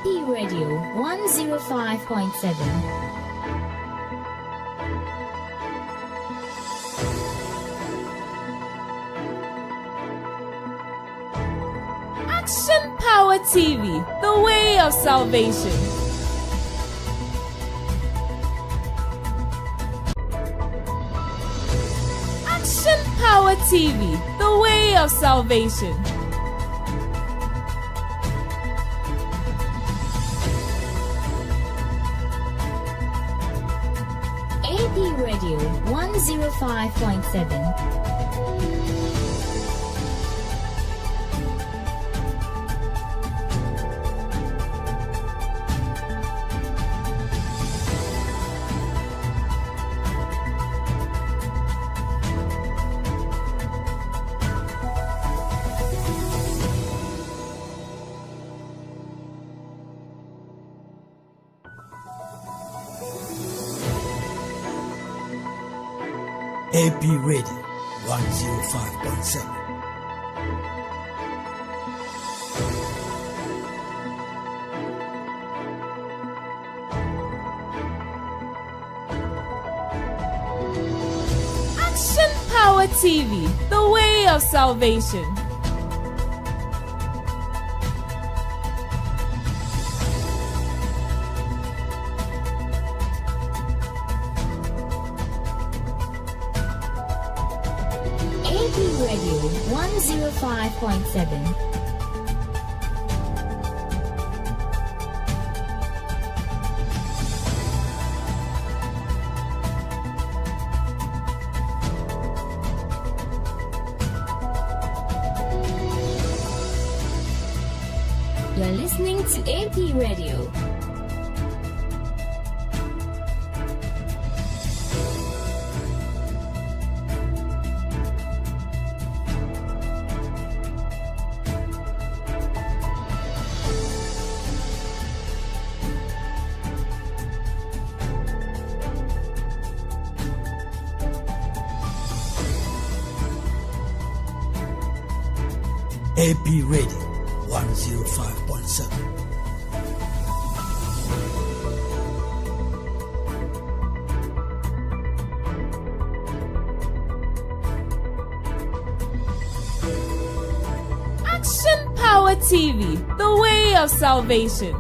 AP Radio 105.7. Action Power TV, the way of salvation. Action Power TV, the way of salvation. AP Radio 105.7. AP Radio 105.7. Action Power TV, the way of salvation. AP Radio 105.7. You're listening to AP Radio. AP Radio 105.7. Action Power TV, the way of salvation.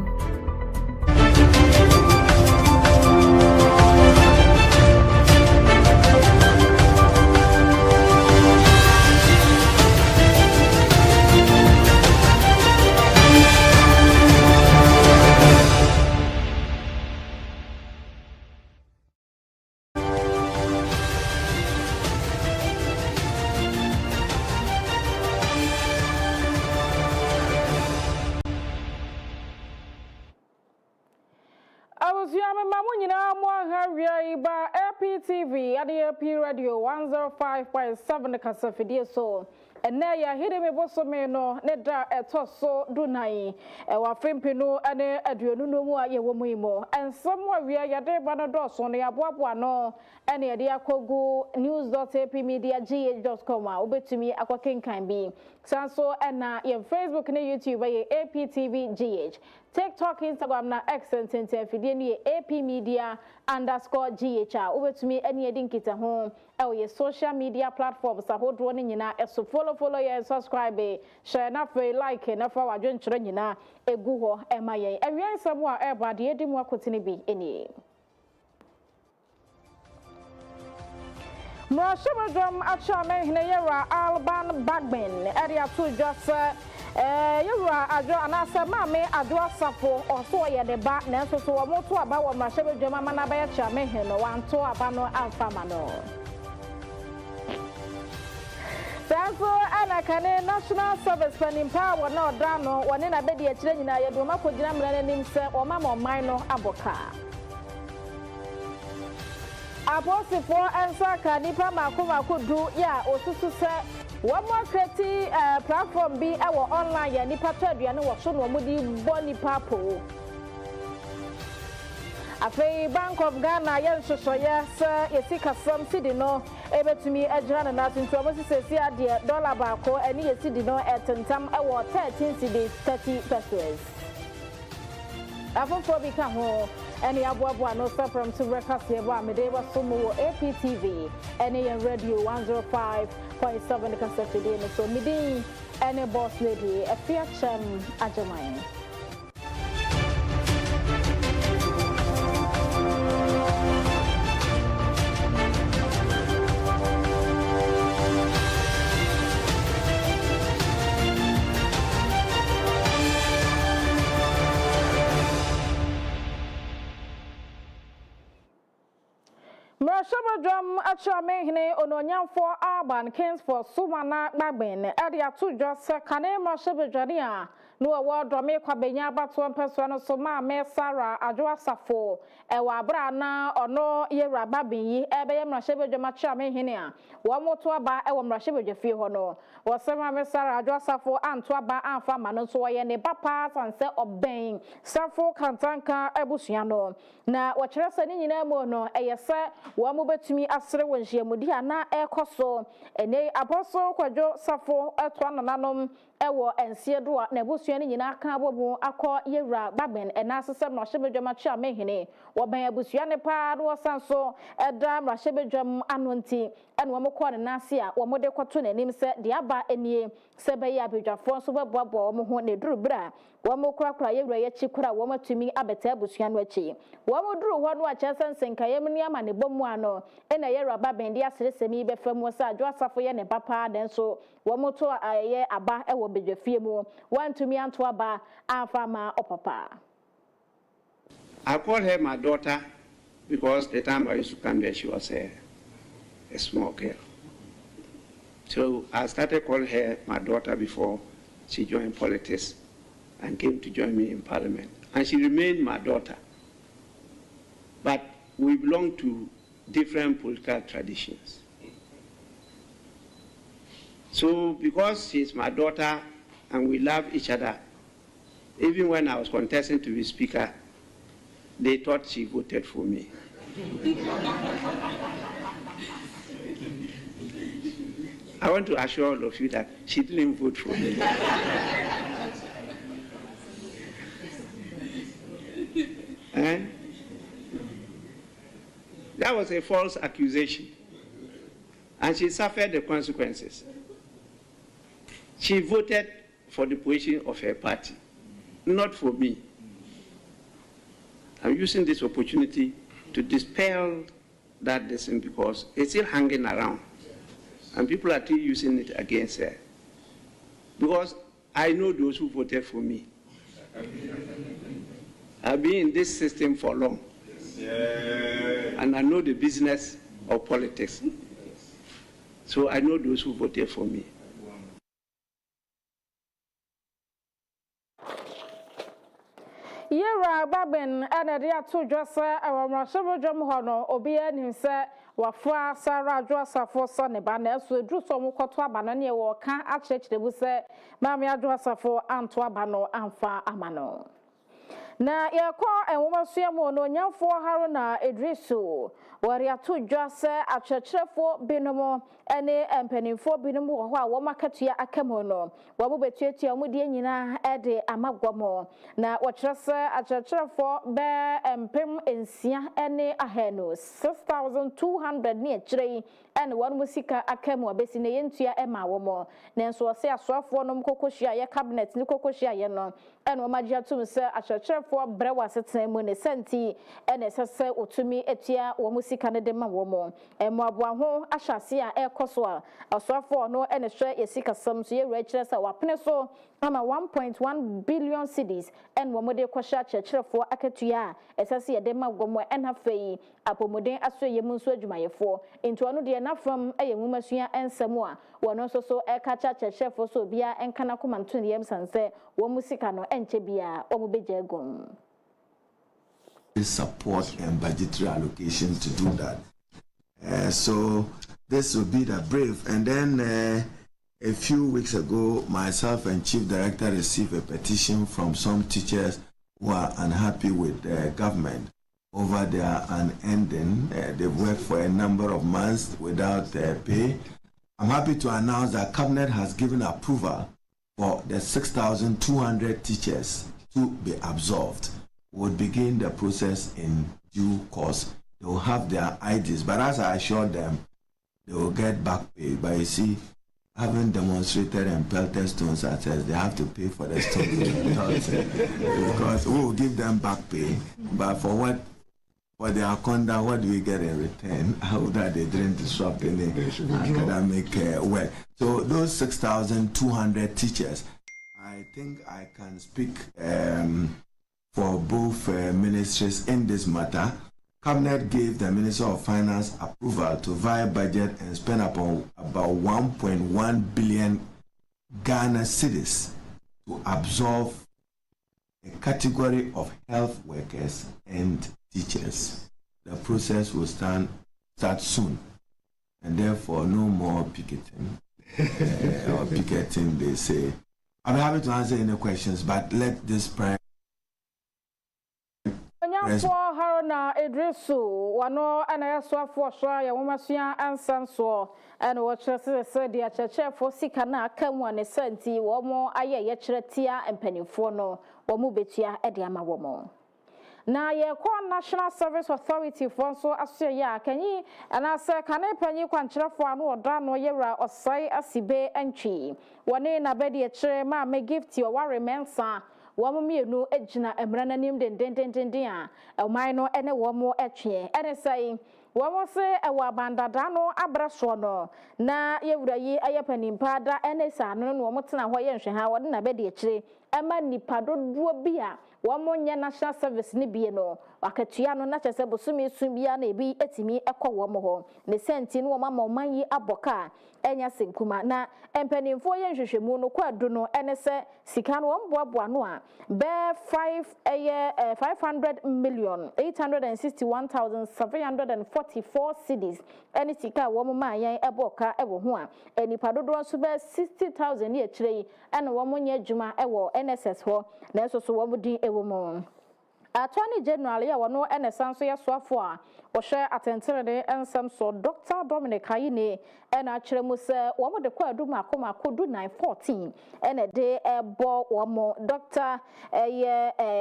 APTV at the AP Radio 105.7 Kasafidi so and now ya hide me boso me no neda etoso dunai e wa frimpino ane aduonu no mu aye wo muimo and somewhere we ya de bana do so ne aboabo no ene ye de akogu news.apmedia.gh.com a obetumi akokenkan bi sanso na ye Facebook ne YouTube ye APTV.gh TikTok, Instagram, na X and Fidini APmedia_GH. Ubetumi any edinkita home. Your social media platforms are hold running in so follow and subscribe, share na free like na for our joint na a Google MIA. And we are somewhere everybody edim wa continue be any. Mrashamadram achame hineyera Alban Bagman area to just you are adwo anasa mame adwo safo oso ye de ba na so so mo to aba wo mrashabe dwama mana ba ya chame he no wan to aba no amfama no so ana kane national service planning power no da no woni na be de akire nyina ye do makogina mra nanim se o ma mo man no aboka aposifo ensa ka nipa mako du ya osusu se one more creative platform be our online ya nipa to aduane wo so no mudi boni papo Afei Bank of Ghana yen sosoye se yesika sam sidi no ebetumi agyina na ntinto amosi sesi ade dollar baako eni yesidi no etentam ewo 13 cedis 30 pesos Afofo bi ka ho ene aboabo no from to breakfast here ba me dey was so mo APTV ene radio 105.7 kasafide no so me dey ene boss lady Afia Kyem Agyemang. Mrashabadram Agyemang ononyamfo Urban Kings for Sumana Babin area to just kane mrashabadwania no award drama kwabenya abato mpeso no so ma me Sarah Adwoasafo ewa abra na ono yewra babin yi ebe mrashabadram Agyemang a wo moto aba ewo mrashabadwafie ho no wo sema me Sarah Adwoasafo anto aba anfa ma no so wo ye ne papa sanse oben safo kantanka ebusua no na wo kyerese ni nyina mu no eyese wo mo betumi asere wonhia mudi ana ekoso ene apostle kwadwo safo eto anananom ewo ensiedo na ebusua ni nyina aka abobu akọ yewra baben ena asesem no hyebedwam Agyemang wo ban abusua ne pa do sanso eda mra hyebedwam anonti ene wo mokọ ne nase a wo mode kwoto nanim se de aba enie se be ya bedwafo so beboabo wo ho ne duru bra wo mokura yewra ye chikura wo matumi abeta abusua no achi wo moduru ho no a chesensen kayem ni ama ne bomu ano ena yewra baben de aseresemi be fam wo sa Adwoasafo ye ne papa den so wo moto aye aba ewo bedwafie mu wantumi anto aba afa ma opapa. I called her my daughter because the time I used to come there she was a small girl. So I started calling her my daughter before she joined politics and came to join me in parliament. And she remained my daughter. But we belong to different political traditions. So because she's my daughter and we love each other, even when I was contesting to be speaker, they thought she voted for me. I want to assure all of you that she didn't vote for me. That was a false accusation, and she suffered the consequences. She voted for the position of her party, not for me. I'm using this opportunity to dispel that decision because it's still hanging around, and people are still using it against her. Because I know those who voted for me. I've been in this system for long, and I know the business of politics. So I know those who voted for me. Yewra baben ana dia to dwasa awamrashabodwam ho no obi anim se wafa Sarah Adwoasafo so ne ba na so edru so mkoto aba no ne wo ka akyekyerebu se maame Adwoasafo anto aba no amfa amano na yekọ enwomasuamu no nyamfo Haruna Idrisu wari ato dwasa akyekyerefo binomo ene empanimfo binomo ho a wo makatua akamo no wo bobetuatua mu de nyina ede amagwamo na wo kyerese akyekyerefo be empem ensia ene ahenu 6200 ne akyerei ene won musika akamo abesi ne yentua ema wo mo nenso wo se asoafo no mkokohia ye cabinet ni kokohia ye no ene wo magye atum se akyekyerefo brewa setan mu ne senti ene sese otumi etua wo musika ne de ma wo mo emo ho ahyase a ekoso a asoafo no ene hwe yesika sam so ye wura kyerese wapene so ama 1.1 billion cedis en wo mode kwhya akyekyerefo akatua esese ye de ma wo mo ena fei apomuden aso ye mu nso adwumayefo into ono de na fam eye nwumasua ensemu a wono so so ekacha akyekyerefo so bia enkana komanto ne yem sanse wo musika no enche bia o mo beje egum. Support and budgetary allocation to do that. So this will be the brief. And then a few weeks ago, myself and Chief Director received a petition from some teachers who are unhappy with the government over their unending. They've worked for a number of months without pay. I'm happy to announce that Cabinet has given approval for the 6,200 teachers to be absolved. would begin the process in due course. They will have their IDs, but as I assured them, they will get back pay. But you see, having demonstrated and pelted stones at us, they have to pay for the stones because we will give them back pay. But for their conduct, what do we get in return? How that they didn't disrupt any academic work. So those 6,200 teachers, I think I can speak for both ministries in this matter. Cabinet gave the Minister of Finance approval to via budget and spend upon about 1.1 billion Ghana cedis to absorb a category of health workers and teachers. The process will start soon, and therefore no more picketing or picketing, they say. I'm happy to answer any questions, but let this prayer. For Harona Idrisu, Wano and I saw for Shaya, Womasia and Sanso, and what said the church for Sikana, come one a senti, or more Aya Yachretia and Penifono, or Mubetia Ediama Womo. Now, your National Service Authority for so Australia, can ye and I say, can I penny quantra for no dano yera or say a sibe and chi? One in a bedi a chair, ma may give to your worry mensa. Wammy no edgina and brananim den a minor and a one more etching, and a saying, Wamo say a wabanda dano abrasono, na yevra ye ayapanim pada and a son, no motina hoyan shahawan na bedi a tree, a man nipado duobia, one more national service nibiano, Wakatiano Nacha Busumi Sumbiane be etimi equa womo, the sentin woman money aboka. Enya sinkuma na empenim fo ye nhwehwemu no kwaduno ene se sika no womboaboa no a be 500 million 861,744 cedis ene sika wo ma yan eboka ewo ho a enipa dodo so be 60,000 ye kire ene wo nya adwuma ewo NSS ho na so so wo din ewo mo Attorney General ya wono ene sanso ya soafo a wo hwe atenterede ensam so Dr. Dominic Ayine ena kyeremu se wo mo de kwadu makoma kodu 914 ene de ebo wo mo Dr.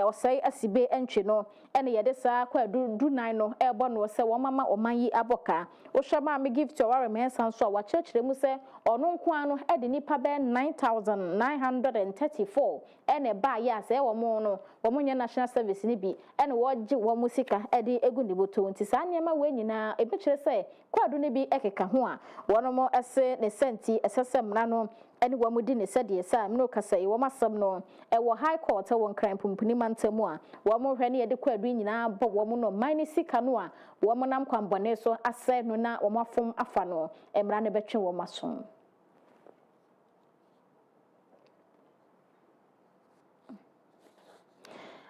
Osai Asibe entwe no ene ye de sa kwadu du 9 no ebo no se wo mama omanyi aboka wo hwe ma me give to our men sanso a wa kyeremu se ono nko ano e de nipa be 9,934 ene ba ya se wo mo no wo mo nya national service ni bi ene wo gye wo musika e de egu ni boto nti sa niema we nyina e be kyere se kwadu ne bi ekeka ho a wono mo ese ne senti esesem na no ene wo mudi ne sede sa me no kasa e wo masam no e wo high court e wo nkran pumpuni mantamu a wo mo hwe ne ye de kwadu nyina bo wo mo no mine sika no a wo mo nam kwambone so ase no na wo mafom afa no emra ne betwe wo maso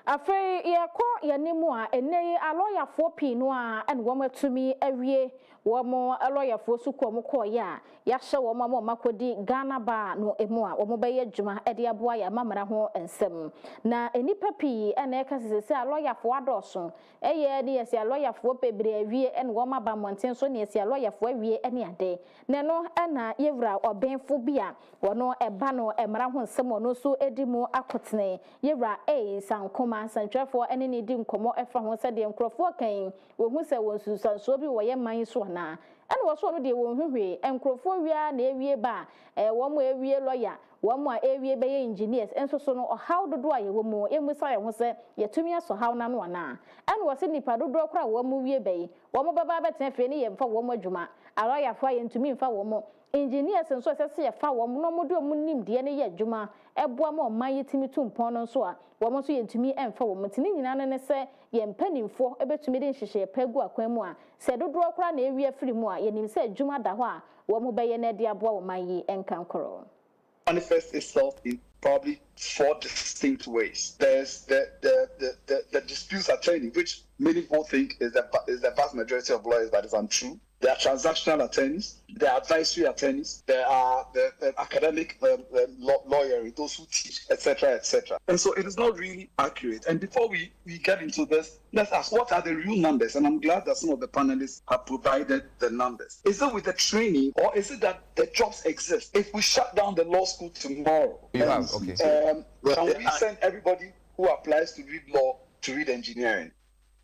Afei yeko yanimu a ene aloyafo pinu a ene wo matumi awie wo mo aloyafo suko mo koya ya hye wo mo makodi Ghana ba no emu a wo mo beye dwuma ede aboa ya mamara ho ensem na enipa pi ene ekasese aloyafo adoso eye ne yesi aloyafo pebre awie ene wo maba monten so ne yesi aloyafo awie ene ade ne no ena yewra obenfo bia wono eba no emara ho ensem no so edimu akotene yewra sankom Santrafo ene ni di nkomo efa ho se de nkrofo kan wo hu se won susanso bi wo ye man so na ene wo so no de won hwehwe nkrofo wia na ewie ba wo mo ewie lawyer wo mo ewie be ye engineers enso so no how dodo aye wo mo emusa ye ho se ye tumi aso how na no na ene wo se nipa dodo kra wo mo wie be wo mo baba beten fe ni ye mfa wo mo adwuma lawyer fo ye ntumi mfa wo mo engineers nso se ye fa wo mo no mo do mo nim de ne ye adwuma eboa mo man yetimi tumpon no so a wo mo so yentumi emfa wo mo tini nyina no ne se ye mpanimfo ebetumi de nhyehyɛ pagu akwan mu a se dodo kora na ewie afiri mu a ye nim se adwuma da ho a wo mo bɛyɛ na de aboa wo man yi enkankoro manifests itself in probably 4 distinct ways. There's the disputes attorney, which many people think is the vast majority of lawyers, but is untrue. There are transactional attorneys, there are advisory attorneys, there are the academic lawyers, those who teach, etc., etc. And so it is not really accurate. And before we get into this, let's ask, what are the real numbers? And I'm glad that some of the panelists have provided the numbers. Is it with the training, or is it that the jobs exist? If we shut down the law school tomorrow, can we send everybody who applies to read law to read engineering?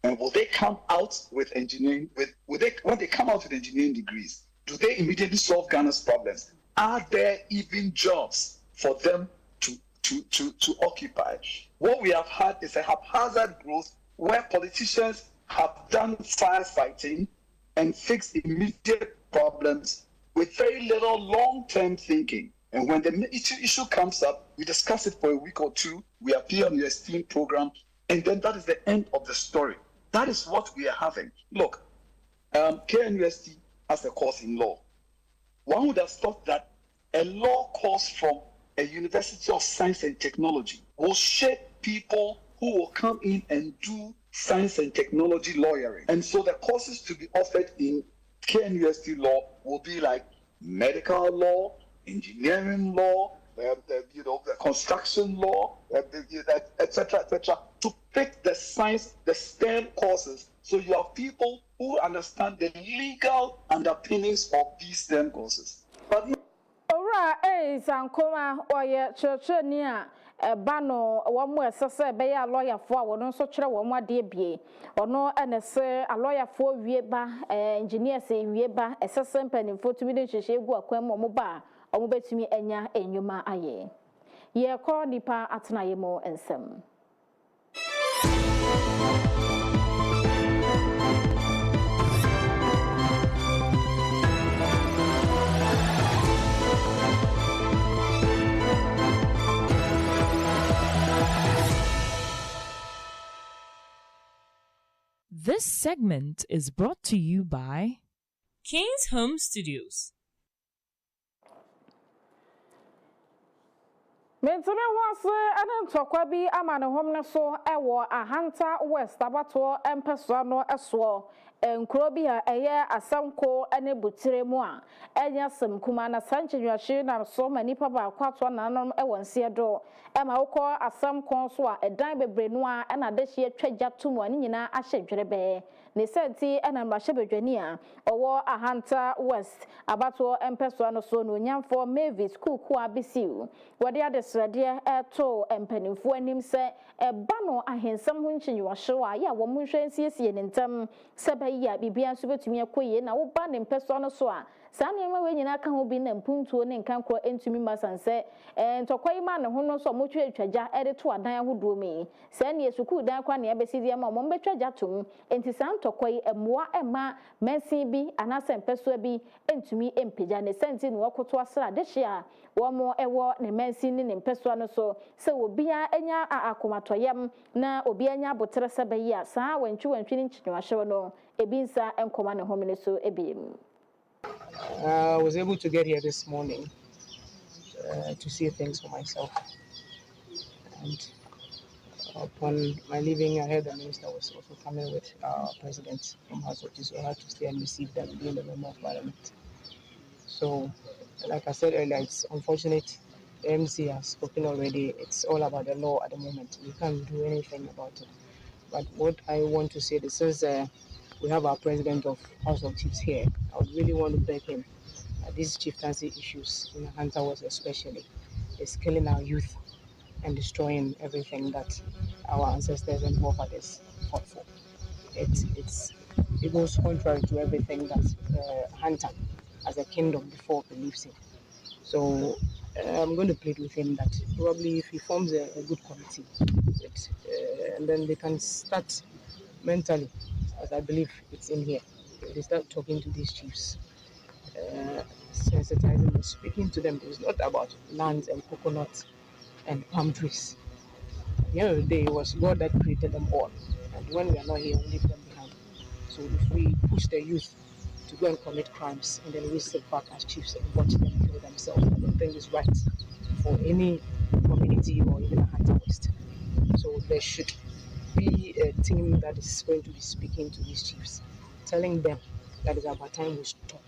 And will they come out with engineering? When they come out with engineering degrees, do they immediately solve Ghana's problems? Are there even jobs for them to occupy? What we have had is a haphazard growth where politicians have done firefighting and fixed immediate problems with very little long-term thinking. And when the issue comes up, we discuss it for a week or two, we appear on your esteemed program, and then that is the end of the story. That is what we are having. Look, KNUST has a course in law. One would have thought that a law course from a University of Science and Technology will shape people who will come in and do science and technology lawyering. And so the courses to be offered in KNUST law will be like medical law, engineering law, the construction law, etc., to pick the science, the STEM courses. So you have people who understand the legal underpinnings of these STEM courses. But Ora Sankoma or ye churchenia bano one more sasa be a lawyer for one so chere one more de bie or no and say a lawyer for wieba engineer say wieba a sasa penny for to be the sheshe go akwam mo ba o mo betumi enya enyuma aye ye call nipa atena ye mo ensem. This segment is brought to you by King's Home Studios. Mentome wase ene ntokwa bi ama ne hom ne so ewo Ahanta West abato empeso no eso enkro bi ha eye asanko ene butire mu a enya sem kuma na sanchenwashi na so manipa ba kwato na nanom ewo nse do ema ukọ asamko so a edan bebre no a ena dehye atwaja tumu ani nyina ahyedwerebe ne senti ena mrahye bedwani a owo Ahanta West abato empeso no so no nyamfo Mavis kuku abisiu wode adesrade eto empanimfo anim se eba no ahensam ho nkyinwahye a ya wo munhwe nsiesie ne ntam sebayi a bibia nso betumi akoye na wo ba ne mpeso no so a saa nneema we nyina ka ho bi na mpuntuo ne nkankro entumi masanse ntokwai ma ne ho no so motwe atwaja ede to adan ahodo mi saa ne suku dan kwa ne abesidi ma mo betwaja tom enti saa ntokwai emoa ema mensin bi anase mpeso bi entumi empeja ne senti ne wakoto asra de hia wo mo ewo ne mensin ne mpeso no so se obia enya akomatoyem na obia enya abotre sebayi a saa wantwi ne nkyinwahye no ebinsa enkoma ne homene so ebiem. I was able to get here this morning to see things for myself. And upon my leaving, I heard the minister was also coming with our president from House of Chiefs, so I had to stay and receive them being the member of parliament. So, like I said earlier, it's unfortunate. The MC has spoken already. It's all about the law at the moment. We can't do anything about it. But what I want to say is since we have our president of House of Chiefs here, I would really want to beg him that these chieftaincy issues in Hunter West especially is killing our youth and destroying everything that our ancestors and forefathers fought for. It goes contrary to everything that Hunter as a kingdom before believes in. So I'm going to plead with him that probably if he forms a good committee, and then they can start mentally, as I believe it's in here, they start talking to these chiefs, sensitizing them, speaking to them. It's not about lands and coconuts and palm trees. At the end of the day, it was God that created them all. And when we are not here, we leave them behind. So if we push the youth to go and commit crimes and then we sit back as chiefs and watch them kill themselves, I don't think it's right for any community or even a Hunter West. So there should be a team that is going to be speaking to these chiefs, telling them that it's about time we stop.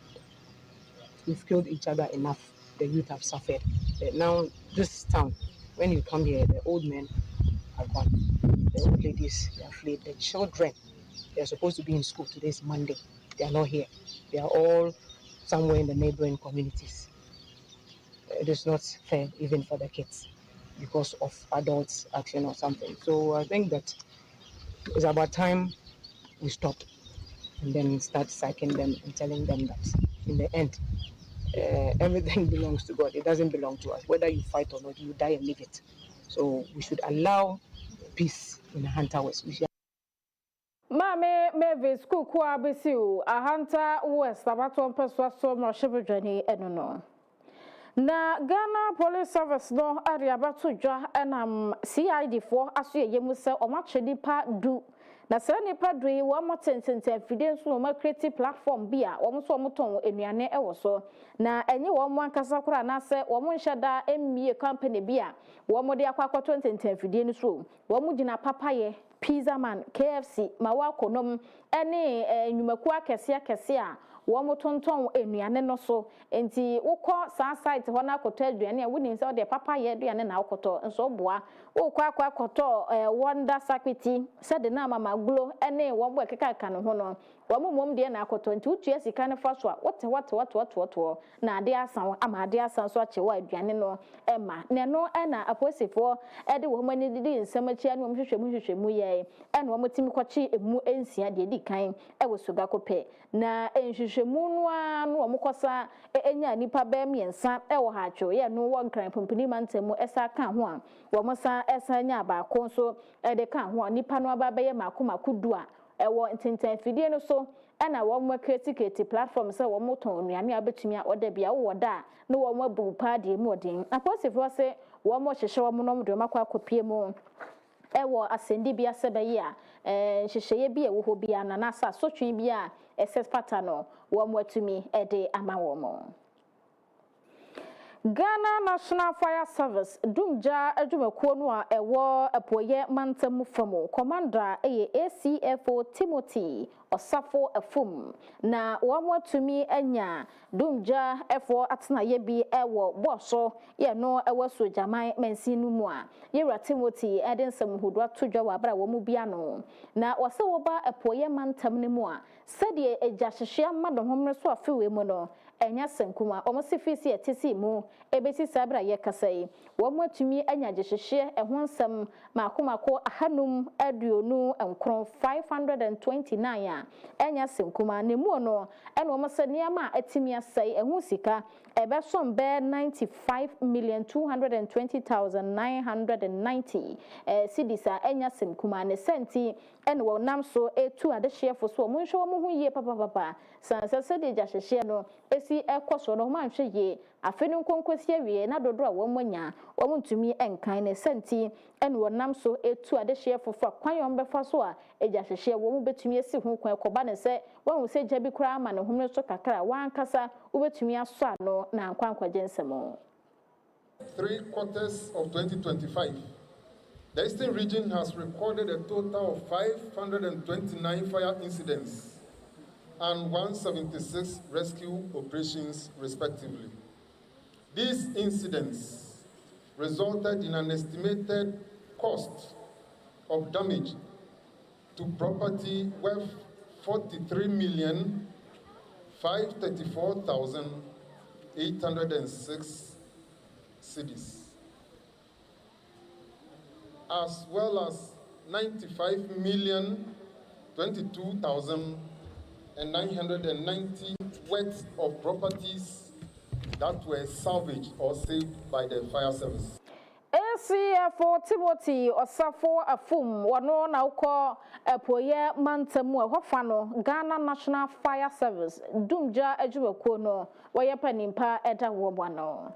We've killed each other enough. The youth have suffered. Now, this town, when you come here, the old men are gone. The old ladies, they are fled. The children, they are supposed to be in school. Today's Monday. They are not here. They are all somewhere in the neighboring communities. It is not fair even for the kids because of adults' action or something. So I think that It's about time we stop and then start psyching them and telling them that in the end, everything belongs to God. It doesn't belong to us. Whether you fight or not, you die and leave it. So we should allow peace in Hunter West. Mame Meve school kwa bisiu ahanta West abato mpeswa so mrashibujani enono. Na Ghana Police Service no area abato dwa enam CID for aso yemu se omache nipa du. Na se nipa du yi wo motententen fide nso no create platform bia wo so moton enuane ewo so na enye wo mo ankasa kura na se wo mo nheda emie company bia wo mo de akwa 2010 fide nso wo mo gina papaye Pizza Man, KFC, mawakonom, ene enyumaku akese a wo motonton enuane no so enti wokọ saa site ho na akoto aduane a woni nse de papa ye aduane na akoto nso boa wokọ akoto wonder sakwiti sede na mama glo ene wo bo keka no ho no wo mom de na akoto enti utua sika ne fa so a wote na ade asan ama ade asan so achewa aduane no ema ne no na aposifo de wo mani didi nsamachi anu hwehwemu ye ene wo motimi kwachi emu ensia de di kan wo suga kope na enhwehwemu no anu wo mokosa enya nipa ba miensa wo ha atwo ye no wo nkran pompini mantemu esa ka ho a wo mosa esa nya ba ko so de ka ho nipa no aba ba ye makomakodu a ewo ntintan fidie no so na wo mo create platform se wo moton nuane abetumi a oda bia wo da na wo mo bu pa de mu odin aposifo se wo mo hyehye wo mo no de makwa akopie mu ewo asendi bia sebe ya hyehyeye bia wo ho bia na na sa sotwe bia ss pattern wo mo atumi de ama wo mo. Ghana National Fire Service dumja adwumakuo no a ewo apoye mantamu famo commander ACFO Timothy Osafo Afum na wamwatumi anya dumja efo atena ye bi ewo boso ye no ewo sojaman mansinu mu a yewra Timothy edensem hodwa todwa wabra wo mu bia no na wase wo ba apoye mantam ne mu a sede eja mmadom homre so afewe mu no enya senkuma omosifisi etisi mu ebesi sabra ye kasai wamwatumi anya jehye ehonsam makomako ahanum aduonu enkron 529 enya senkuma ne mu no ena omosania ma atimi asai ehu sika ebesom be 95,220,990 sidisa enya senkuma ne senti ena wonam so etu adehye so monhwe mo hu ye papa sansa sede jahye no esi ekoso no ma nhwe ye afenu nkonkosi awie na dodo a womonya womuntumi enkan ne senti ene wonam so etu adehye fofa kwan yom befa so a ejahye womu betumi esi hu kwan koba ne se won se jabi kura ama ne humre so kakra wankasa ubetumi aso ano na nkwankwa jensemo. 3/4 of 2025, the Eastern region has recorded a total of 529 fire incidents and 176 rescue operations, respectively. These incidents resulted in an estimated cost of damage to property worth 43,534,806 cedis, as well as 95,022,990 worth of properties that were salvaged or saved by the fire service. ACFO Timothy Osafo Afum wano na uko epoye mantamu hofa no Ghana National Fire Service dumja adwumakuo no wayepa nimpa eda wo bwano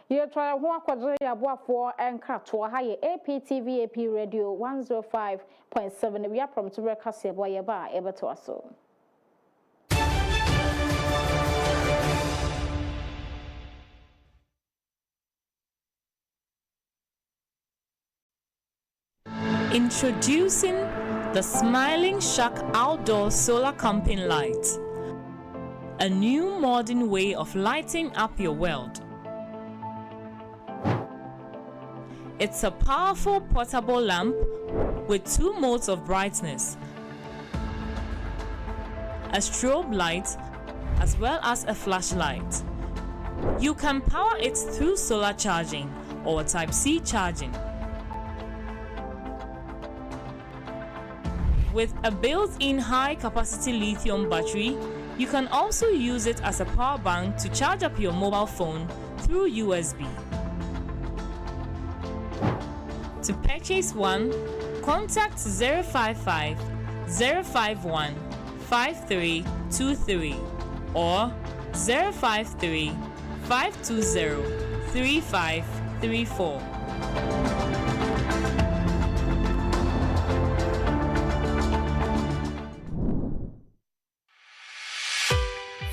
ye twa ho akwadre ya boafo enkrato ha ye APTV AP Radio 105.7 we are from to broadcast ye boye ba ebeto aso. Introducing the Smiling Shack Outdoor Solar Camping Light, a new modern way of lighting up your world. It's a powerful portable lamp with 2 modes of brightness, a strobe light as well as a flashlight. You can power it through solar charging or Type-C charging. With a built-in high-capacity lithium battery, you can also use it as a power bank to charge up your mobile phone through USB. To purchase one, contact 055 051 5323 or 053 520 3534.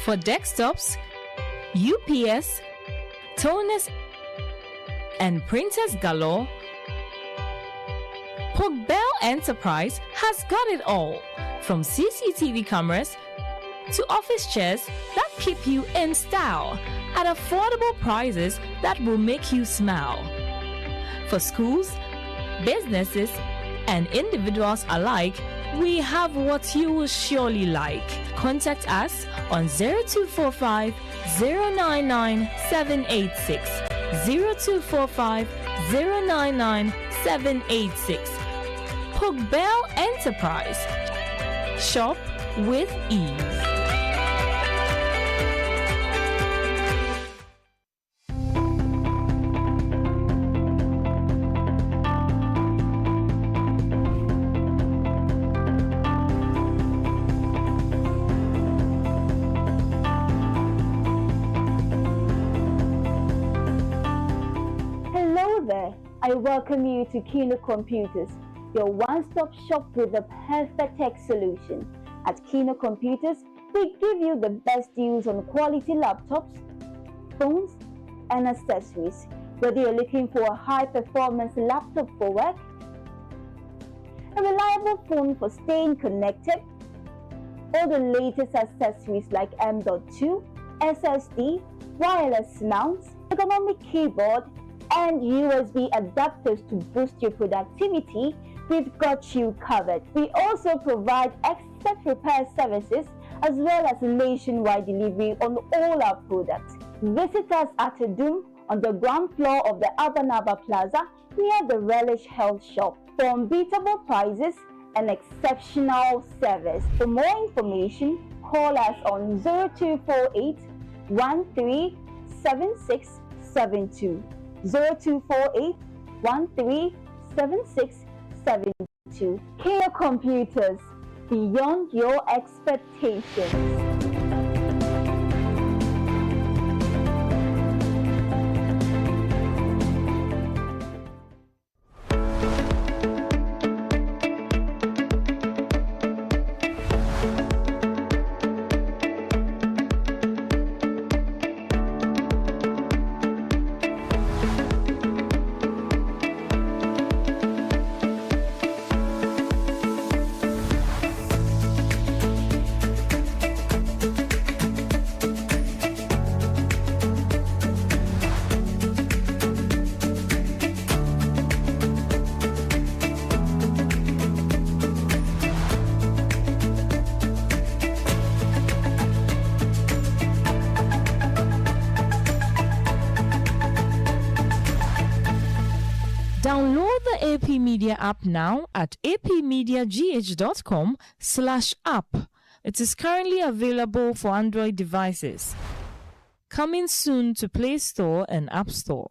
For desktops, UPS, toners, and printers galore, Bell Enterprise has got it all, from CCTV cameras to office chairs that keep you in style at affordable prices that will make you smile. For schools, businesses, and individuals alike, we have what you will surely like. Contact us on 0245 099 786, 0245 099 786. Bell Enterprise. Shop with ease. Hello there. I welcome you to Kino Computers, your one-stop shop with the perfect tech solution. At Kino Computers, we give you the best deals on quality laptops, phones, and accessories. Whether you're looking for a high-performance laptop for work, a reliable phone for staying connected, or the latest accessories like M.2, SSD, wireless mounts, ergonomic keyboard, and USB adapters to boost your productivity, we've got you covered. We also provide expert repair services as well as nationwide delivery on all our products. Visit us at Adum on the ground floor of the Abanaba Plaza near the Relish Health Shop for unbeatable prices and exceptional service. For more information, call us on 0248 137672. 0248 137672. Kia Computers, beyond your expectations. Download the AP Media app now at apmediagh.com/app. It is currently available for Android devices. Coming soon to Play Store and App Store.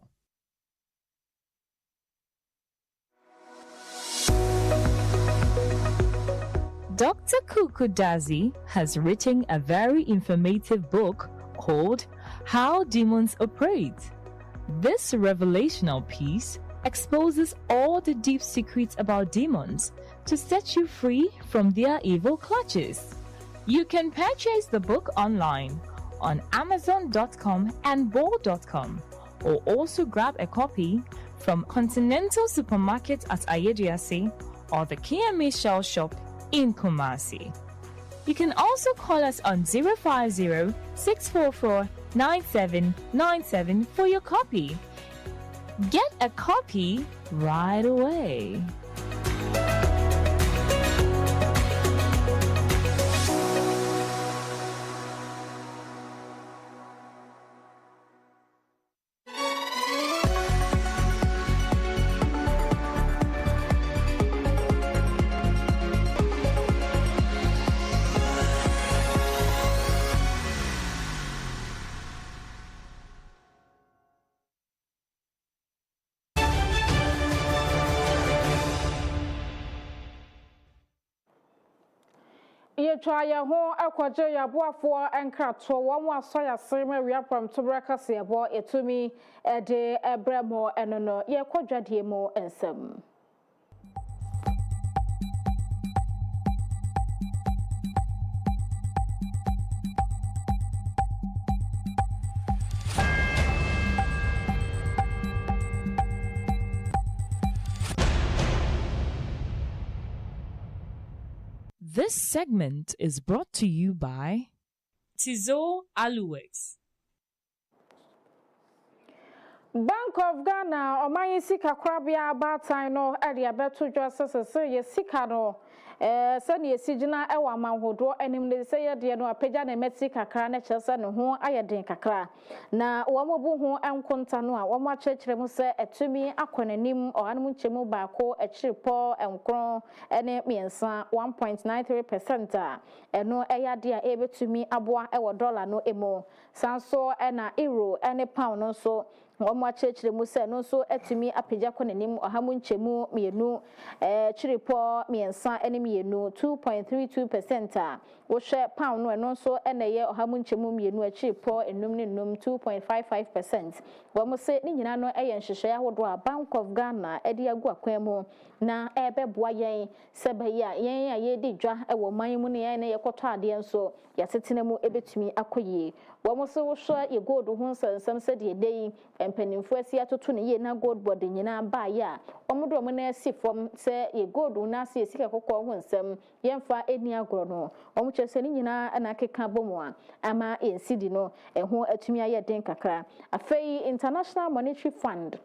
Dr. Kukudazi has written a very informative book called How Demons Operate. This revelational piece exposes all the deep secrets about demons to set you free from their evil clutches. You can purchase the book online on Amazon.com and Bol.com, or also grab a copy from Continental Supermarket at Ayediase or the Kyem Shell Shop in Kumasi. You can also call us on 050-644-9797 for your copy. Get a copy right away. Ye try ya ho akwaje ya boafo enkrato wo mo aso ya sema wi apam to braka se ebo etumi de ebremo enono ye kwadwadie mo ensam. This segment is brought to you by Tizo Aluwex. Bank of Ghana omanyi sika kwabia batan no area beto dwasese ye sika no se ne yesigina ewa manhodo enim ne se ye de no apagya na meti kakra na kyerse ne ho ayeden kakra na womobu ho enkonta no a womo akyerkyere mu se etumi akonanim ohanom nchemu baako ekyiripo enkron ene miensa 1.93% a eno eyade a ebetumi aboa ewo dollar no emo sanso ena euro ene pound no so womo akyerkyere mu se no so etumi apagya konanim ohamu nchemu mienu kyiripo miensa ene mienu 2.32% a wo hwe pound no eno so eneye ohamu nchemu mienu kyiripo enum ne num 2.55%. womo se ni nyina no eye nhwehwe ahodo a Bank of Ghana edi agu akwan mu na ebeboa yen sebayi a yen a ye di dwa ewo man mu ne yen na ye kwoto ade enso yasetena mu ebetumi akoyie. womo se wo hwe ye gold ho nsensem se de dei empanimfo asi atoto ne ye na gold board nyina ba ya womo do mo na asi fom se ye gold na asi sika kokko ho nsem yemfa eni agoro no womo kyese ni nyina na keka bomu a ama ensidi no eho atumi aye den kakra. Afei International Monetary Fund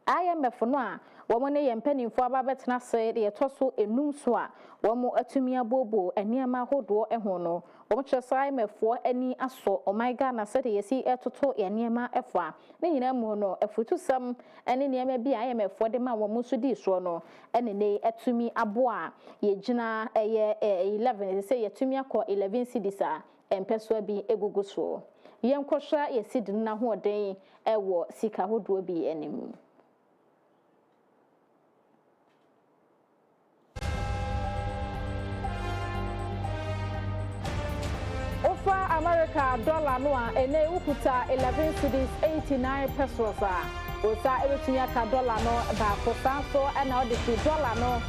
IMF no a womo ne yempanimfo ababetena se de yetoso enum so a womo atumi abobo eniama hodo eho no womo kyese IMF fo ani aso omaiga na se de yesi etoto eniama efa ne nyina mu no efutusam ene niama bi IMF fo de ma womo so di so no ene ne atumi abo a yegina eye 11 se yetumi akọ 11 cedis a empeso bi egugu so yenkwhwa yesidi na ho den ewo sika hodo bi enim. Ofa America dollar no a ene ukuta 11 cedis 89 pesos a osa ebetumi aka dollar no ba kosa so ena odisi dollar no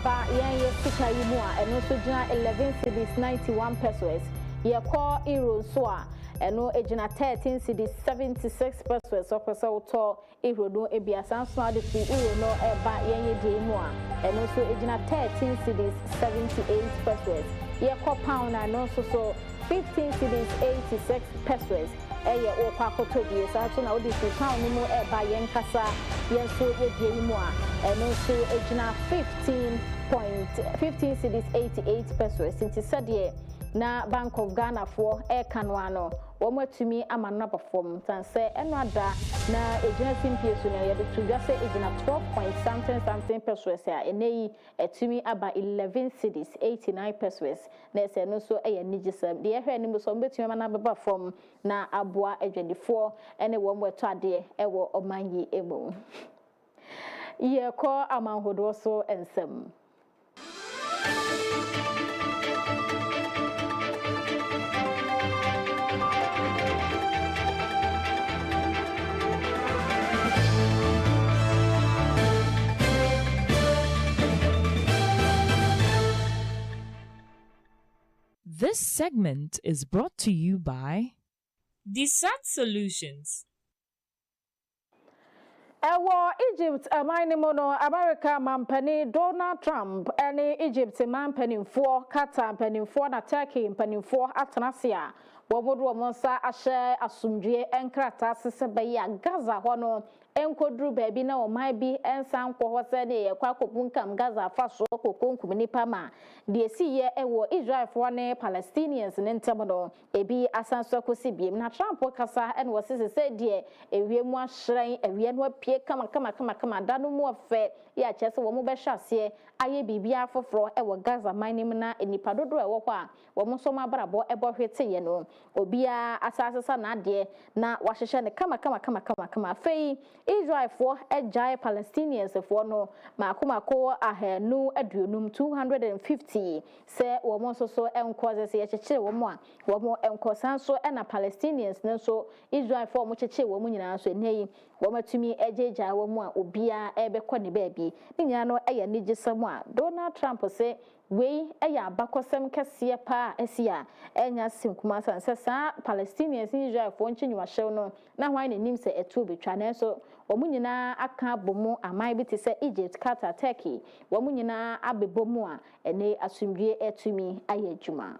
ba yen ye sika yi mu a eno so gina 11 cedis 91 pesos ye ko euro so a eno ejina 13 cedis 76 pesos so pesa uto euro no ebiasa so odisi euro no ba yen ye di mu a eno so ejina 13 cedis 78 pesos ye ko pound no so 15 cedis 86 pesos eye o kwakoto bi sa so na odisi pound no ba yen kasa yen so ye di mu a eno so ejina 15 cedis 88 pesos since said na Bank of Ghana for kanwano womo atumi amanna perform tanse eno ada na ejina simpie so na ye de tudwa se ejina 12.something pesos a eneyi atumi aba 11 cedis 89 pesos na se no so eye nigisam de ehwe anim so mbetumi amana beba form na aboa adwadifo ene womo eto ade ewo omanyi emo ye ko amanhodo so ensam. This segment is brought to you by Desat Solutions. Ewo Egypt mono America mampani Donald Trump ene Egypt mampanimfo Qatar mpanimfo na Turkey mpanimfo atanasia wobodo monsa ahye asumdwe enkrata sesebaya Gaza hono enkodru baabi na oman bi ensan kwo hose de ye kwakopunkam Gaza faso kokonkum nipa ma de siye ewo Israel fo ne Palestinians ne ntamono ebi asanso akosi biem na Trump kasa ene wosese se de ewiemu ahran ewie no apie kama danu mu ofe ya chese wo mu be hwase aye bibia foforo ewo Gaza manim na enipa dodo ewo kwa wo mo so mabrabo ebo hwete ye no obia asasesa na ade na wahwehwe ne kama fei Israel for agile Palestinians for no makomako ahanu aduonum 250 se wo mo so enkoze se yechekire wo mo a wo mo enkosan so na Palestinians ne so Israel for mo chekire wo mo nyina so nei wo matumi ejeja wo mo a obia ebekọ ne baabi ne nyina no eye nigesam a Donald Trump se wei eya abakosem kese pa esia enya sinkuma sanse sa Palestinians in Israel for nchenwa hyew no na hwan ne nim se etu betwa na so omu nyina aka bomu aman bi te se Egypt, Qatar, Turkey womu nyina abebomu a ene asumdue etumi ayedwuma.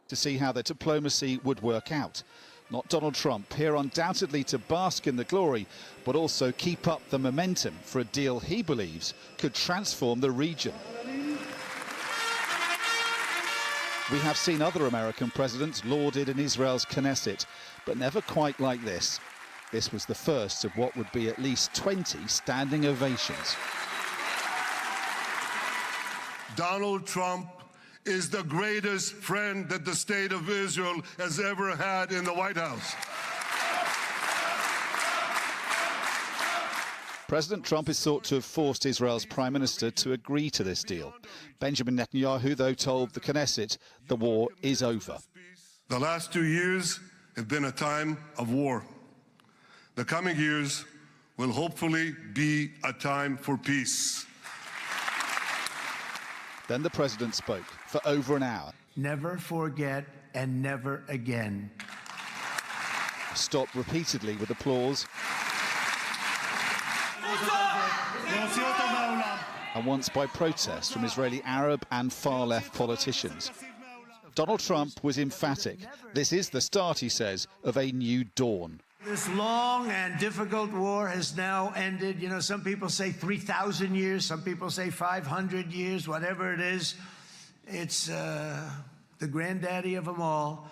To see how the diplomacy would work out. Not Donald Trump, here undoubtedly to bask in the glory, but also keep up the momentum for a deal he believes could transform the region. We have seen other American presidents lauded in Israel's Knesset, but never quite like this. This was the first of what would be at least 20 standing ovations. Donald Trump is the greatest friend that the state of Israel has ever had in the White House. President Trump is thought to have forced Israel's Prime Minister to agree to this deal. Benjamin Netanyahu, though, told the Knesset the war is over. The last 2 years have been a time of war. The coming years will hopefully be a time for peace. Then the president spoke for over an hour. Never forget and never again. Stopped repeatedly with applause. And once by protest from Israeli Arab and far-left politicians. Donald Trump was emphatic. This is the start, he says, of a new dawn. This long and difficult war has now ended. You know, some people say 3,000 years, some people say 500 years, whatever it is. It's the granddaddy of them all.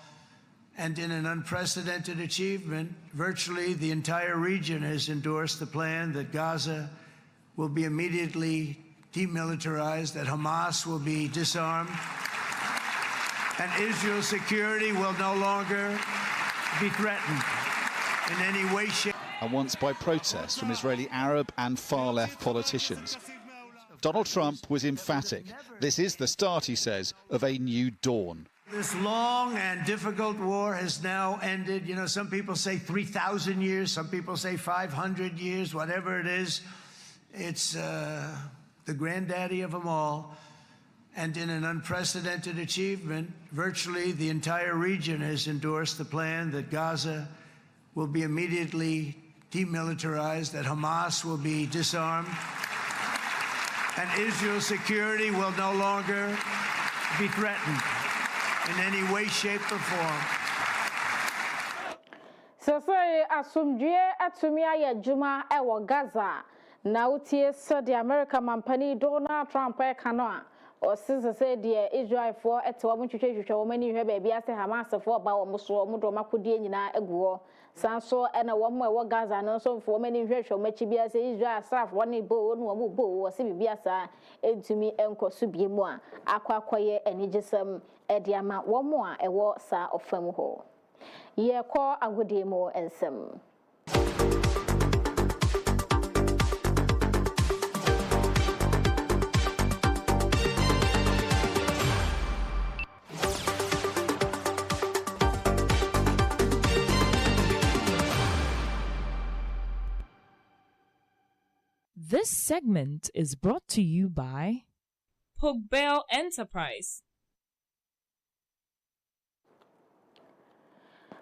And in an unprecedented achievement, virtually the entire region has endorsed the plan that Gaza will be immediately demilitarized, that Hamas will be disarmed, and Israel's security will no longer be threatened in any way, shape. And once by protest from Israeli Arab and far-left politicians. Donald Trump was emphatic. This is the start, he says, of a new dawn. This long and difficult war has now ended. You know, some people say 3,000 years, some people say 500 years, whatever it is. It's the granddaddy of them all. And in an unprecedented achievement, virtually the entire region has endorsed the plan that Gaza will be immediately demilitarized, that Hamas will be disarmed, and Israel's security will no longer be threatened in any way, shape, or form. So say asumdue atumi aye juma ewo Gaza na utie so the American mampani Donald Trump e kano o sise say the Israel for etewo mo twetwetwe wo mani hwe ba bia se Hamas for ba wo mo so mo do makodie nyina aguo sanso ena wo mo ewo Gaza no so for mani hwehwe machi bia se Israel staff woni bo no mo bo wo se bibia sa entumi enkoso biemu a akwakoye anigesam ediama wo mo a ewo sa ofam ho ye ko agodemo ensem. This segment is brought to you by Pogbell Enterprise.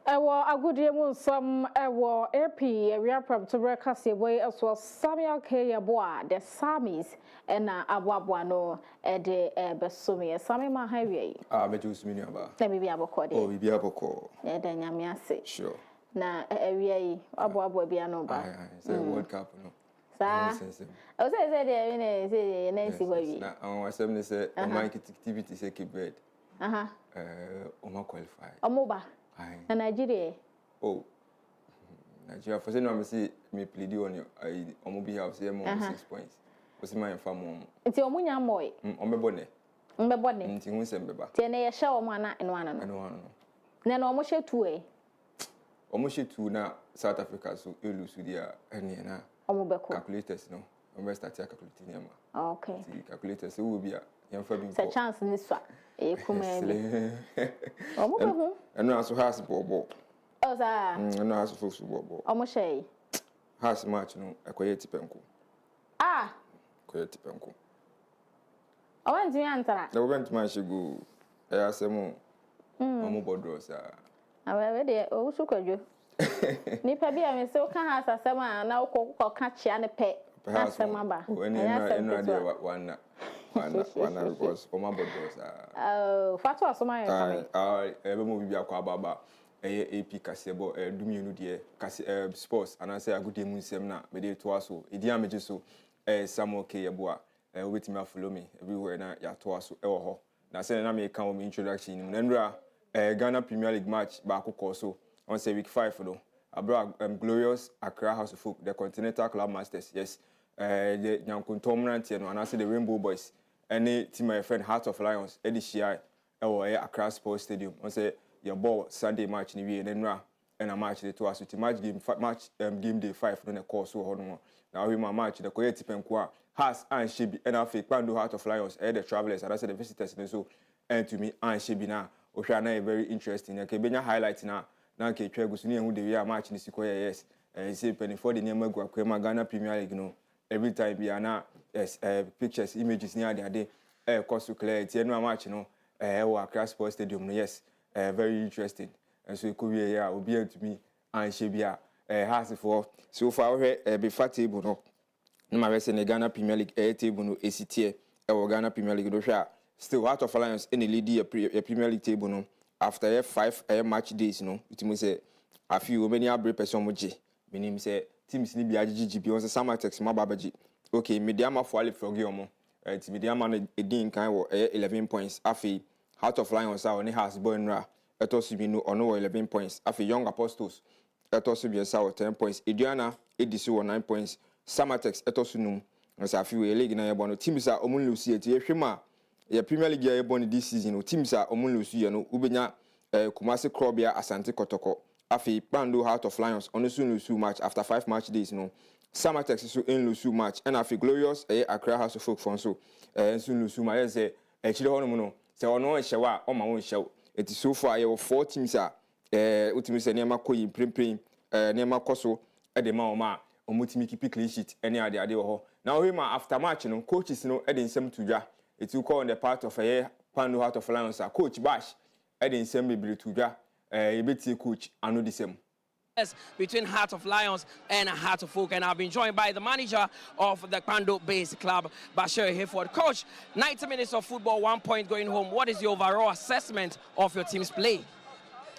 Ewo agudiemu some ewo AP area from to broadcast way as well Samuel K. Yeboah, the Samis and Abwabwa no de Besumi. Sami ma highway. Meju's miniaba. Let me be aboko. Oh, we be aboko. Yeah, then Yamiase. Sure. Na area Abwabwa biano ba. It's a World Cup, no. Sa. I say Nancy Wavy. Now, our assembly say, my activity say keep bread. Oma qualify. Omoba. Na Nigeria. Oh. Nigeria for say no me me plead on you. Omo be have say more 6 points. Was my farm mom. Nti omo nya moy. Ombebone. Mbebone. Nti hu se mbeba. Ti na ye hye omo ana eno ana no. Eno ana no. na no mo she two Omo she two na South Africa so elu so dia ene na omo beko calculators no omo start calculating am. Okay. See calculators will be a yam fa bi. Say chance ni so e kuma e. Omo beko. Eno aso has bobo. O sa. Eno aso folks bobo. Omo she. Has match no ekoye tipenko. Ah. Ekoye tipenko. O wan ti antara. Na went man she go e asemo. Omo bodro sa. Awe de o su kwadwo. Ni pa bi am se o kan ha asasema na o ko ka chia ne pe. Asema ba. Eno ade wana because Oma bodro sa. Fatu asoma ye kame. Ebe mo bibia kwa baba. AP kasebo dumienu de kase sports and I say agudi mu nsem na me de to aso edi ameje so Samuel Kyem obetimi follow me everywhere na ya to aso e wo ho na say na me kan wo introduction ni nra Ghana Premier League match ba akoko so on say week 5 no abra glorious Accra House of Folk the Continental Club Masters yes the Nyankuntom Rantie no and I say the Rainbow Boys any team my friend Heart of Lions edi shia e wo Accra Sports Stadium on say your ball Sunday match ni we and a match the to us with match game day 5 no course so hono now we my match the koyeti penko has and shebi and Afia Pando Heart of Lions the travelers and I said the visitors so and to me and shebi na ohwa na very interesting okay benya highlight na ke twegu so ne hu the we match ni sikoya yes say penny for the name agwa kwema Ghana Premier League no every time be na pictures images ni ade course clear tie no match no Accra Sports Stadium no yes very interesting and so it could be here will be to me and she be has for so far be fat table no my rest in the Ghana Premier League table no ACT Ghana Premier League do still Heart of Alliance in the lead Premier League table no after 5 match days no it must say a few many abre person moji meaning say teams ni bi agigi on some text ma babaji okay mediama for alle frog yomo mediama no edin kan wo 11 points Afia Heart of Lions are only has Bonra, Etosibino on 11 points. After Young Apostles, Etosibia Sour 10 points. Idiana, Edisu 9 points. Samatex, Etosunum, as a few league in a bono. Teams are Omun Lucy at Yeshima. The Premier League Ebony this season. Teams are Omun Lucy, no Ubena, Kumasi Krobia, Asante Kotoko. After Pando Heart of Lions on the Sun Lusu match after 5 match days, no. Samatex is in Lusu match. And after Glorious, Accra House of Folk Fonso, and Sun Lusu, my say, Chilohono. So ono ehwa o ma won hyew eti so far ye 4 teams utimi se nema koyi prempren nema koso e de ma o ma omutimi keep clean sheet any ade ho now we ma after match no coaches no e de nsem to dwa eti call on the part of Pando Heart of Lions coach Bash e de nsem bebre to dwa e beti coach anu the same between Heart of Lions and Heart of Folk, and I've been joined by the manager of the Pando-based club, Bashir Hayford. Coach, 90 minutes of football, 1 point going home. What is your overall assessment of your team's play?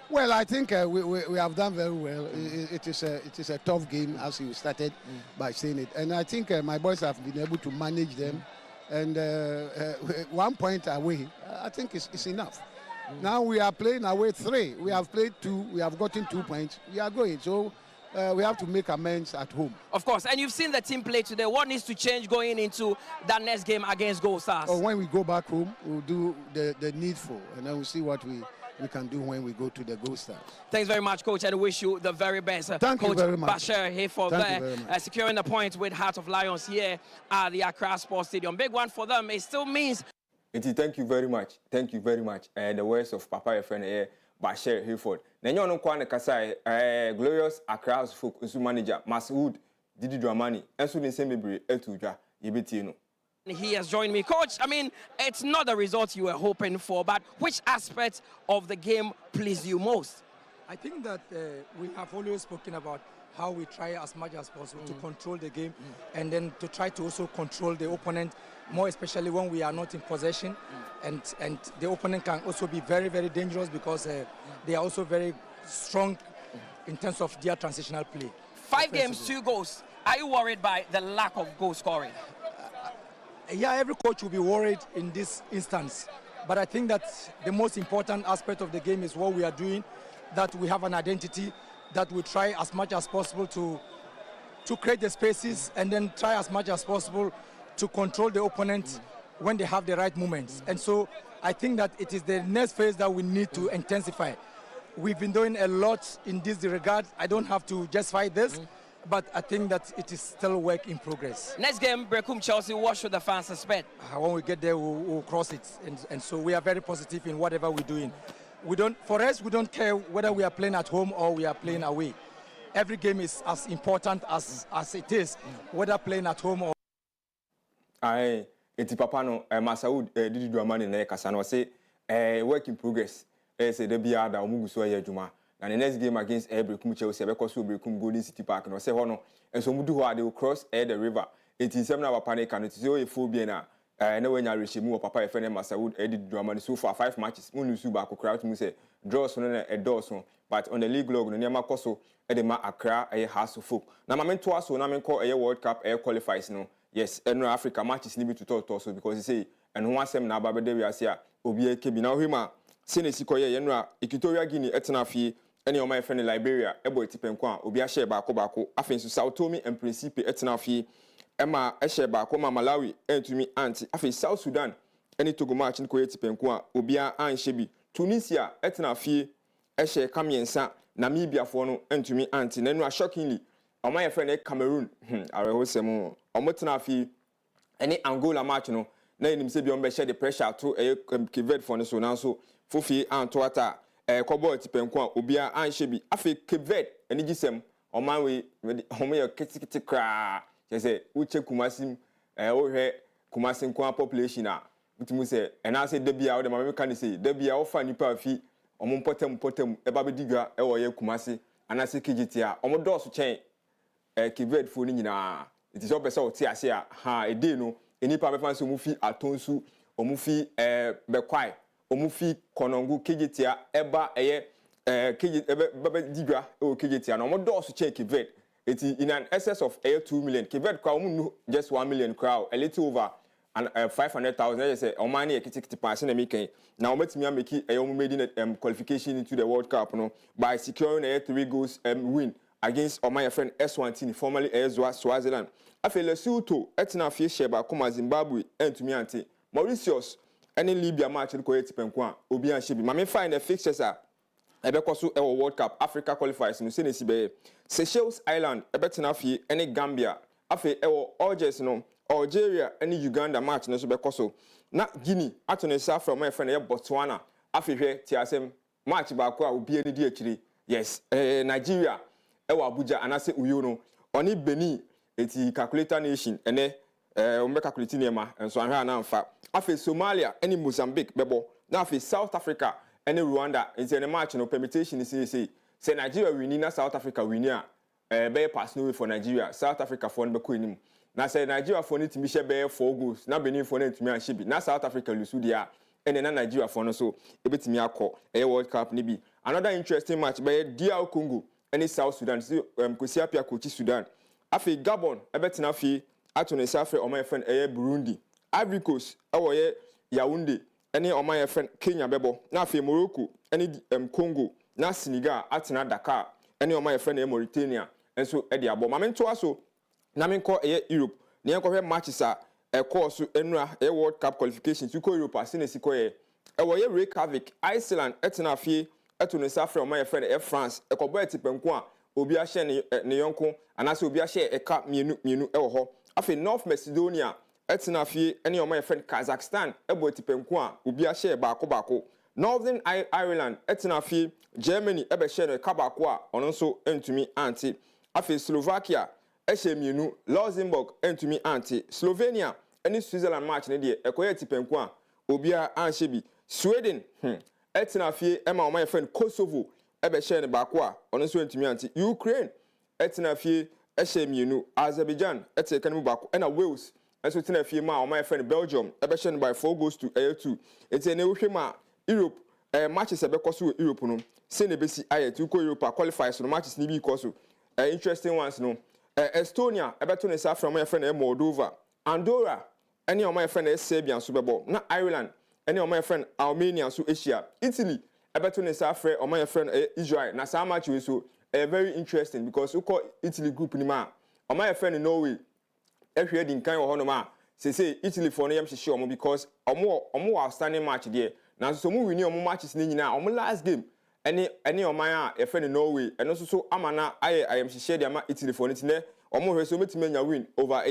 Well, I think we have done very well. It is a tough game, as you started by saying it, and I think my boys have been able to manage them. And 1 point away, I think it's enough. Now we are playing away 3. We have played 2. We have gotten 2 points. We are going. So we have to make amends at home. Of course. And you've seen the team play today. What needs to change going into that next game against Gold Stars? When we go back home, we'll do the needful. And then we'll see what we can do when we go to the Gold Stars. Thanks very much, Coach, and wish you the very best. Thank Coach you very much. Bashir Hayford there, securing the points with Heart of Lions here at the Accra Sports Stadium. Big one for them. It still means... Thank you very much. Thank you very much. The words of Papa, your friend here, Bashir Hayford. Nanyo no kwane kasai Glorious Accra Folk Nsu manager Masoud Didi Dramani. Ensu ni sembebre etudwa yebeti no. He has joined me. Coach, I mean, it's not the result you were hoping for, but which aspect of the game pleased you most? I think that we have always spoken about how we try as much as possible to control the game and then to try to also control the opponent, more especially when we are not in possession. And the opponent can also be very, very dangerous because they are also very strong in terms of their transitional play. 5 games, 2 goals. Are you worried by the lack of goal scoring? Yeah, every coach will be worried in this instance. But I think that the most important aspect of the game is what we are doing, that we have an identity, that we try as much as possible to create the spaces and then try as much as possible to control the opponent when they have the right moments. And so I think that it is the next phase that we need to intensify. we've been doing a lot in this regard. I don't have to justify this, but I think that it is still work in progress. Next game, Brecum Chelsea, what should the fans expect? When we get there, we'll cross it. And so we are very positive in whatever we're doing. For us, we don't care whether we are playing at home or we are playing away. Every game is as important as it is, whether playing at home or... Aye, eti papa no Masaud Didi Dramani na kasa no say work in progress. Say the bia da omugu so ye adwuma. Na the next game against Brecum Chelsea be koso Brecum Golden City Park no say ho no. Enso mudu ho they will cross the river. Eti sem na papa ne kan no say o phobia na na wanya rehemu o papa e fe ne Masaud Didi Dramani so far 5 matches. Munu su ba kokra to mu say draws no na so but on the league log no nema koso e ma Accra e House folk. Na ma mento aso na menko e World Cup e qualifies no. Yes, and Africa matches need to talk so because you say and one sem na baba de we asia obi ekebi na ohima senesi koye yenra Equatorial Guinea etna fie ene o my friend Liberia ebo etipenko a obi a share baako afenso Sao Tome and Principe etna fie ema a share baako ma Malawi entumi anti afen South Sudan ene Togo match nko etipenko a obi a anshebi Tunisia etna fie a share kamiensa Namibia fo no entumi anti na no shockingly o my friend Cameroon arehosem omotena fi any Angola match no na enim se bi on be share the pressure to Cape for no so na so fofi anto ata kobo tipenko a obi a anhye bi afi Cape ani gisem o man we omo kitikiti kra je say uche kumasim o hwe kumasim kwa population a mutimu se na se da bia o de ma kan say da bia o fa nipa fi omo potem e ba be digwa e wo ye kumase anase kigiti a omo doso chen Cape for ni nyina. It is all better to say ha a day no any papa fancy mufi atonsu omufi bekwai omufi konongu kejetia eba eye keje ebe digwa o kejetia no mo do so check vet it in an excess of 2 million kevet kwa omu just 1 million crowd a little over and 500,000 say o man e kitikiti pass na make na o metimi ameki omu made in qualification into the World Cup no by securing a 3 goals win against my friend S1 formerly Swaziland. Afe Lesotho etina fie sheba kuma Zimbabwe entumi anti Mauritius any Libya match ko etipenko a obi an shebi mame find the fixtures a ebekoso e World Cup Africa qualifiers no senesi be Seychelles Island ebetina fie any Gambia afe e Algiers no Algeria any Uganda match no so bekoso na Guinea atone sa from my friend Botswana afe hwe tiasem match ba ko a obi ani di akiri yes Nigeria ewa Abuja anase Uyo no oni Benin eti calculator nation ene ombe calculate niema enso anhwa na mfa afi Somalia eni Mozambique bebo na afi South Africa eni Rwanda enti ene match no permutation say Nigeria win na South Africa win a be pass no way for Nigeria South Africa for no be ko enim na say Nigeria for need to be share be 4 goals na Benin for need to me anshibi na South Africa lose dia ene na Nigeria for no so ebetimi akọ World Cup ni bi another interesting match be DR Congo eni South Sudan Kwesi Apia Kochi Sudan afi Gabon ebetina fi atone safre o my friend Burundi Ivory Coast ewo ye Yaounde ene o my friend Kenya bebo na afi Morocco ene Congo na Senegal atena Dakar ene o my friend Mauritania enso e de abo mamento aso na menko Europe ne enko hwe matches a course enura World Cup qualifications ko Europe asene siko ye ewo ye Reykjavik Iceland etena fi atone safre o my friend France ekobo etipenko a obi a share ne yonko anase obi a share eka mienu ewo ho afi North Macedonia etina fie ene o my friend Kazakhstan ebo tipenko a obi a share baako Northern Ireland etina fie Germany ebe share eka baako a ono nso entumi anti afi Slovakia ehye mienu Luxembourg entumi anti Slovenia ene Switzerland match ne de ekoye tipenko a obi a anhye bi Sweden etina fie ema o my friend Kosovo ebe share ne baako a ono nso entumi anti Ukraine etina fie ehye mienu Azerbaijan ete kan mu baako ena Wales enso tina fie ma o my friend Belgium ebe share by 4 goals to 2 ete ne wohwe ma Europe matches ebe koso Europe no se ne besi ayet uko Europe qualifiers no matches ni bi koso interesting ones no Estonia ebe to ne sa from my friend Moldova Andorra any o my friend Serbia so bebo na Ireland any o my friend Armenia so Asia Italy ebe to ne sa frɛ o my friend Israel na sa match we so very interesting because uko Italy group ni ma o my friend Norway ehwe din kan wo hono ma say Italy for no yam hye omo because omo outstanding match there na so mo win omo matches ni nyina omo last game any omaya e friend Norway and also so amana I am share the ama Italy for it ne omo hwe so metimenya win over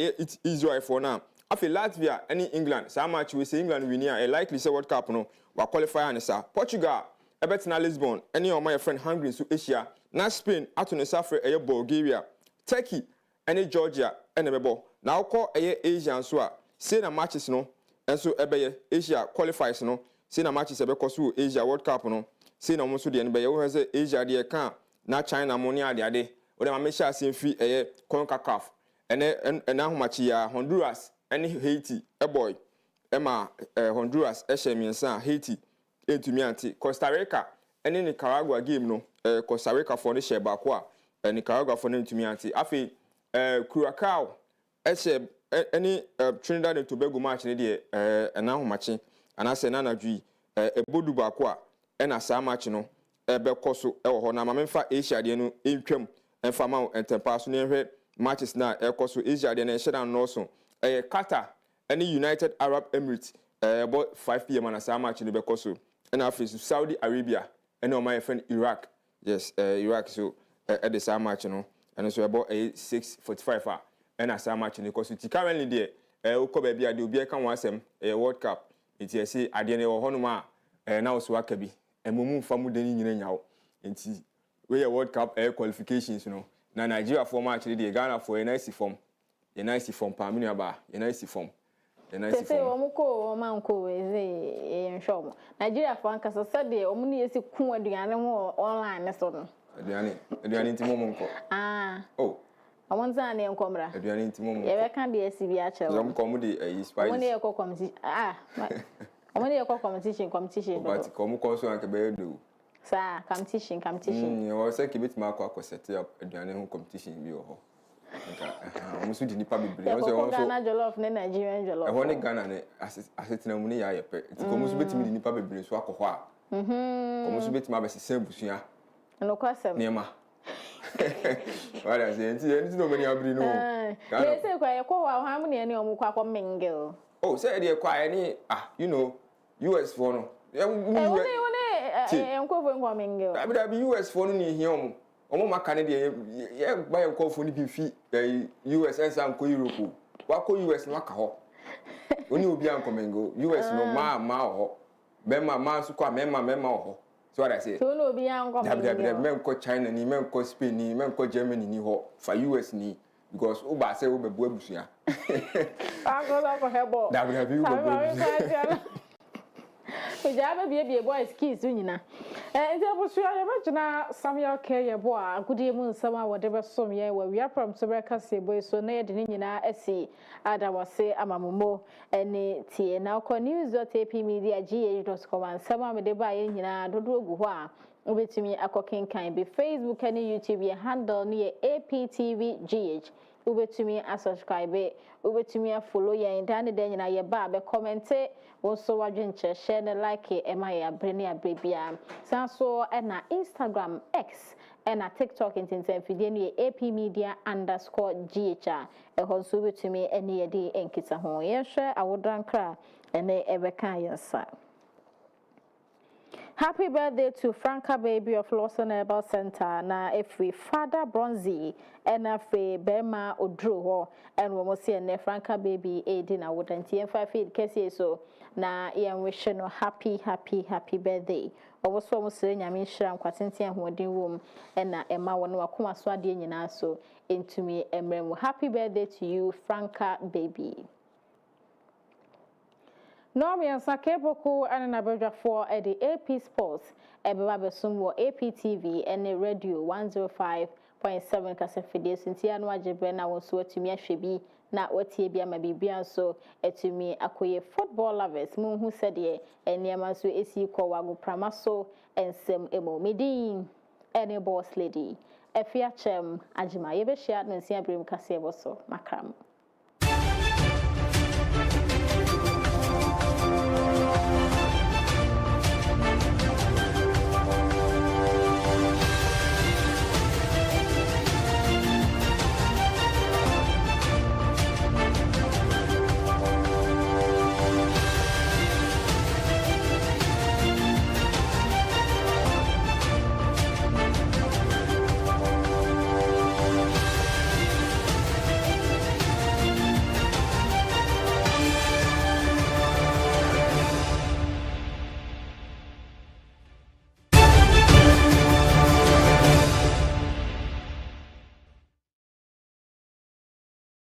Israel for now afi Latvia any England so much we say England win here likely say World Cup no wa qualify and sir Portugal e betina Lisbon any omaya friend Hungary so Asia na Spain ato ne safre Bulgaria Turkey any Georgia and bebo now call Asia so a say na matches no enso ebeye Asia qualifies no say na matches ebe koso Asia World Cup no say na mo so de be ye wo say Asia de kan na China mo ni ade o de ma me sha sin fi CONCACAF ene ahomachi ya Honduras ene Haiti boy ema Honduras ehye miensa Haiti entumi anti Costa Rica ene Nicaragua game no Costa Rica for the share back wa Nicaragua for entumi anti afi Curacao ehye any Trinidad and Tobago match ne de ahomachi anase na nadwi ebodu back wa ena sa match no ebe koso ewo ho na ma memfa Asia de no entwam emfa ma entempa so ne hwe matches na ekoso Asia de na ehye no so Qatar any United Arab Emirates about 5 p.m. na sa match no be koso ena face Saudi Arabia ena o my friend Iraq yes Iraq so at the sa match no and so about 6:45 ena sa match no koso ti currently there ukoba bia de obi kan wasem World Cup it you say ade ne wo ho no ma na wo so akabi emumu famu deni nyina nyawo enti we World Cup qualifications no na Nigeria for match dey Ghana for a nice form pamini aba a nice form say omuko omanko we say enhwom Nigeria for ankasa said omu ne yesi ku aduane ho online so no aduane ntimo monko amonza na enkomra aduane ntimo monko ye be kan de asibi a chero zom komu de spice omu ne ye kokomsi omu ne ye competition but komu konso anke be do sa competition you say keep it ma kwa set up aduane ho competition bi ho musu di nipa bebre o so Ghana jollof na Nigerian jollof ho ne Ghana ne asetina mu ne ya yepe ti ko musu betimi di nipa bebre so akọ ho a ko musu betima be sesen busua no kwasem nema wala se enti no mani abri no ye say kwa ye ko wa ha mu ne ne omu kwa mingle say de kwa ye ni you know US for no enkofo nkominge abi US for no ni hia omo maka ne de ye gba enkofo ni bi fi US ensa nko Europe wa ko US no aka ho oni obi ankomingo US no ma ho be ma su kwa mema ho so what I say so no obi ankomingo men ko China ni men ko Spain ni men ko Germany ni ho fa US ni because o ba say o be bo abusua ko hebo Ujaba bie boys kids nyina ente busua ye bagina Samuel Kyem bo a agudie mu nsama wode be som ye wa wia from Sobreka Sebo so na ye de nyina asi adawase amamumo ene tie na ko news.ap media gh.com ansama me de ba ye nyina dodo ogu ho a obetimi akokenkan be Facebook and YouTube ye handle ne APTVGH ubetumi subscribe ubetumi follow ye ndane de nyina ye ba be comment also wadwenche share ne like e ma ya brene abrebia sanso na Instagram X na TikTok intense fidie ne @media_gh ehonso ubetumi ene ye de enkita ho ye hwe awodankra ene ebeka yensa. Happy birthday to Franca Baby of Lawson Herbal Center. Na efri Father Bronzy and afe Bema Odro and we must see Franca Baby na wodanti en 5 feet kesi so na yan wish no happy birthday. Owo mo se nyame hira nkwatente ahoden wom na ema wono akoma so ade nyina so entumi emrem. Happy birthday to you Franca Baby. No me ansa keboku ana bedwafo e the AP Sports e be ba besum wo APTV ene radio 105.7 kasafide sintia no ajebre na wonso atumi ahwebi na watie bia ma bibia so atumi akoye football lovers munhu sede eniama so esi ko wago prama so ensem emo medin ene boss lady Afia Kyem Agyemang ye be share no nsia brem kase ebo so makram